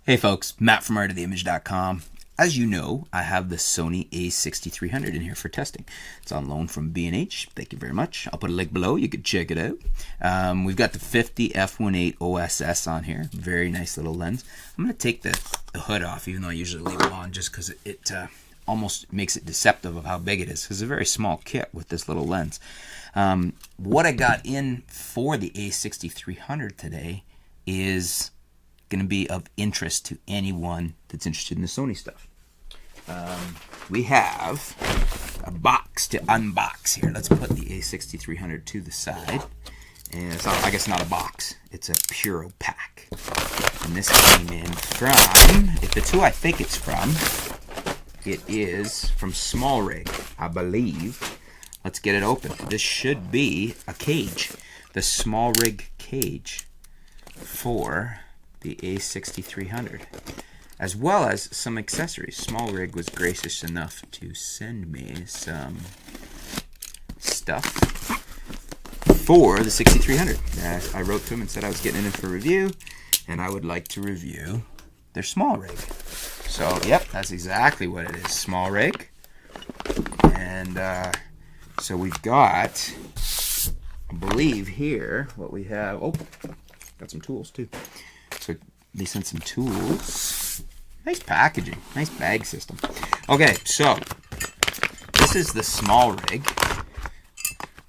Hey folks, Matt from artoftheimage.com. As you know, I have the Sony a6300 in here for testing. It's on loan from B&H. Thank you very much. I'll put a link below. You can check it out. We've got the 50 f1.8 OSS on here. Very nice little lens. I'm going to take the hood off, even though I usually leave it on just because it almost makes it deceptive of how big it is. Because it's a very small kit with this little lens. What I got in for the a6300 today is going to be of interest to anyone that's interested in the Sony stuff. We have a box to unbox here. Let's put the a6300 to the side. And it's not, I guess not a box, it's a Puro pack. And this came in from, if the two I think it's from, it is from SmallRig, I believe. Let's get it open. This should be a cage. The SmallRig cage for the a6300, as well as some accessories. SmallRig was gracious enough to send me some stuff for the 6300. I wrote to him and said I was getting it in for review, and I would like to review their SmallRig. So, yep, that's exactly what it is, SmallRig. And so we've got, I believe here, what we have. Oh, got some tools too. So they sent some tools. Nice packaging. Nice bag system. Okay, so this is the SmallRig.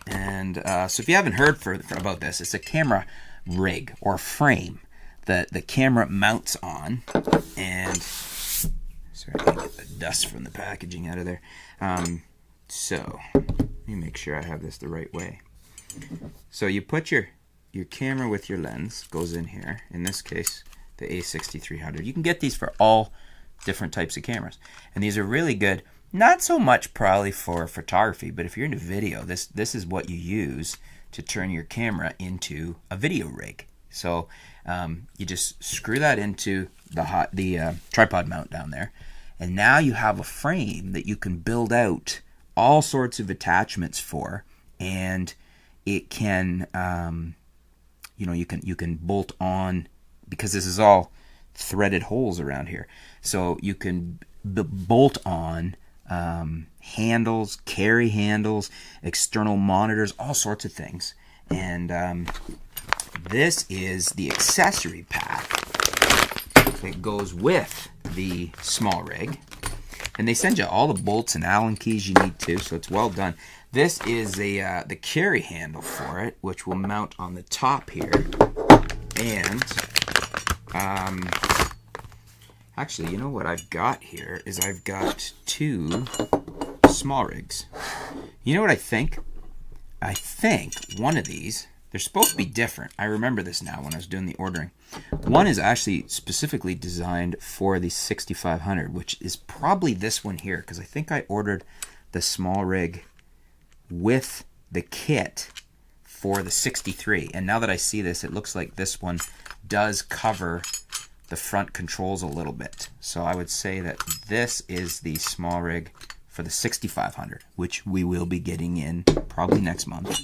And so if you haven't heard about this, it's a camera rig or frame that the camera mounts on. And sorry, I gotta get the dust from the packaging out of there. So let me make sure I have this the right way. So you put your camera with your lens, goes in here. In this case, the a6300. You can get these for all different types of cameras. And these are really good. Not so much probably for photography, but if you're into video, this is what you use to turn your camera into a video rig. So you just screw that into the tripod mount down there. And now you have a frame that you can build out all sorts of attachments for. And it can... you can bolt on, because this is all threaded holes around here. So you can bolt on handles, carry handles, external monitors, all sorts of things. And this is the accessory pack that goes with the SmallRig. And they send you all the bolts and Allen keys you need to, so it's well done. This is the carry handle for it, which will mount on the top here. And actually, you know what I've got here is I've got two SmallRigs. You know what I think? I think one of these, they're supposed to be different. I remember this now when I was doing the ordering. One is actually specifically designed for the 6500, which is probably this one here, because I think I ordered the SmallRig with the kit for the 63. And now that I see this, it looks like this one does cover the front controls a little bit. So I would say that this is the SmallRig for the 6500, which we will be getting in probably next month.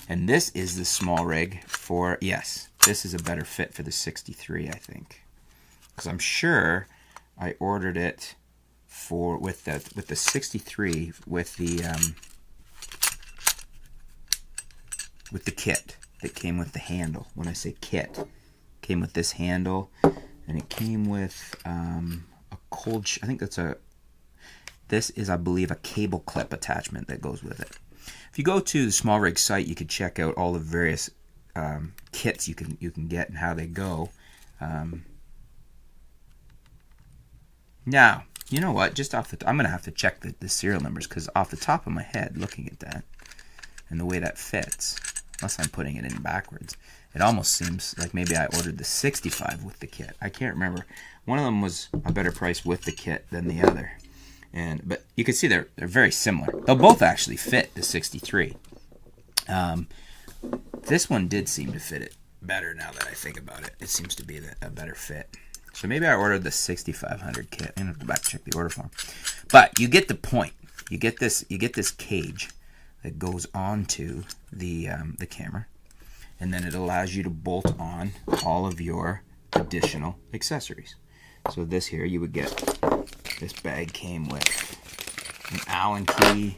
And this is the SmallRig for, yes, this is a better fit for the 63, I think, because I'm sure I ordered it for with the 63 with the kit that came with the handle. When I say kit, it came with this handle, and it came with a cold. I think this is, I believe, a cable clip attachment that goes with it. If you go to the SmallRig site, you can check out all the various kits you can get and how they go. Now, you know what? Just off I'm gonna have to check the serial numbers, because off the top of my head, looking at that and the way that fits, unless I'm putting it in backwards, it almost seems like maybe I ordered the 65 with the kit. I can't remember. One of them was a better price with the kit than the other. But you can see they're very similar. They'll both actually fit the 63. This one did seem to fit it better now that I think about it. It seems to be a better fit. So maybe I ordered the 6500 kit. I'm gonna have to go back and check the order form. But you get the point. You get this cage that goes onto the camera, and then it allows you to bolt on all of your additional accessories. So this here, you would get, this bag came with an Allen key,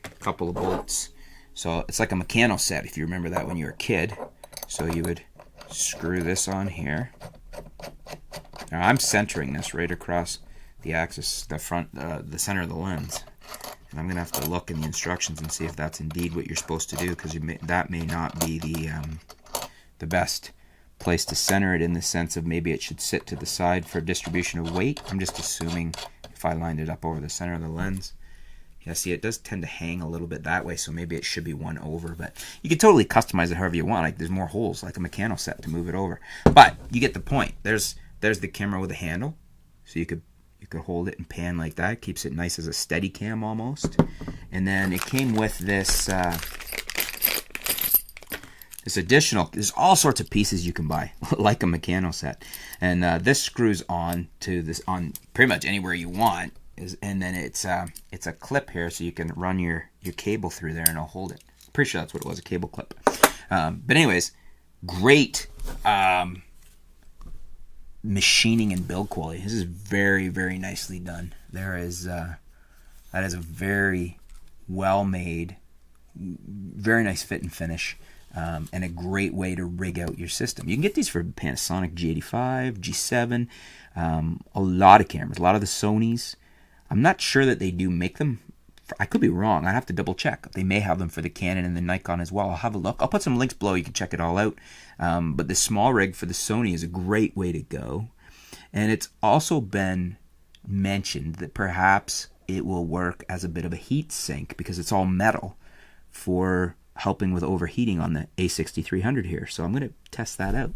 a couple of bolts. So it's like a mechano set, if you remember that when you were a kid. So you would screw this on here. Now I'm centering this right across the axis, the front, the center of the lens. And I'm going to have to look in the instructions and see if that's indeed what you're supposed to do, because that may not be the best place to center it, in the sense of maybe it should sit to the side for distribution of weight. I'm just assuming if I lined it up over the center of the lens. Yeah, see, it does tend to hang a little bit that way, so maybe it should be one over, but you can totally customize it however you want. Like, there's more holes, like a mechano set, to move it over. But you get the point. There's the camera with a handle, so you could hold it and pan like that. It keeps it nice as a steady cam almost. And then it came with this this additional, there's all sorts of pieces you can buy, like a mechano set. And this screws on to this, on pretty much anywhere you want. And then it's a clip here, so you can run your cable through there and it'll hold it. Pretty sure that's what it was, a cable clip. But anyways, great machining and build quality. This is very, very nicely done. That is a very well made, very nice fit and finish, and a great way to rig out your system. You can get these for Panasonic G85, G7, a lot of cameras, a lot of the Sonys. I'm not sure that they do make them. I could be wrong. I'd have to double check. They may have them for the Canon and the Nikon as well. I'll have a look. I'll put some links below. You can check it all out. But the SmallRig for the Sony is a great way to go. And it's also been mentioned that perhaps it will work as a bit of a heat sink, because it's all metal, for helping with overheating on the A6300 here. So I'm going to test that out.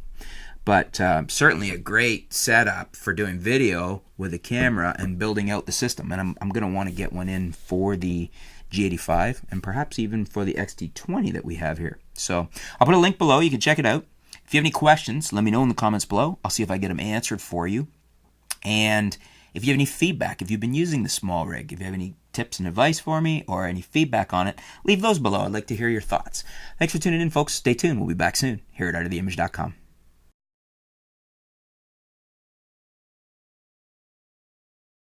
But certainly a great setup for doing video with a camera and building out the system. And I'm going to want to get one in for the G85 and perhaps even for the XT20 that we have here. So I'll put a link below. You can check it out. If you have any questions, let me know in the comments below. I'll see if I get them answered for you. And if you have any feedback, if you've been using the SmallRig, if you have any tips and advice for me or any feedback on it, leave those below. I'd like to hear your thoughts. Thanks for tuning in, folks. Stay tuned. We'll be back soon here at artoftheimage.com.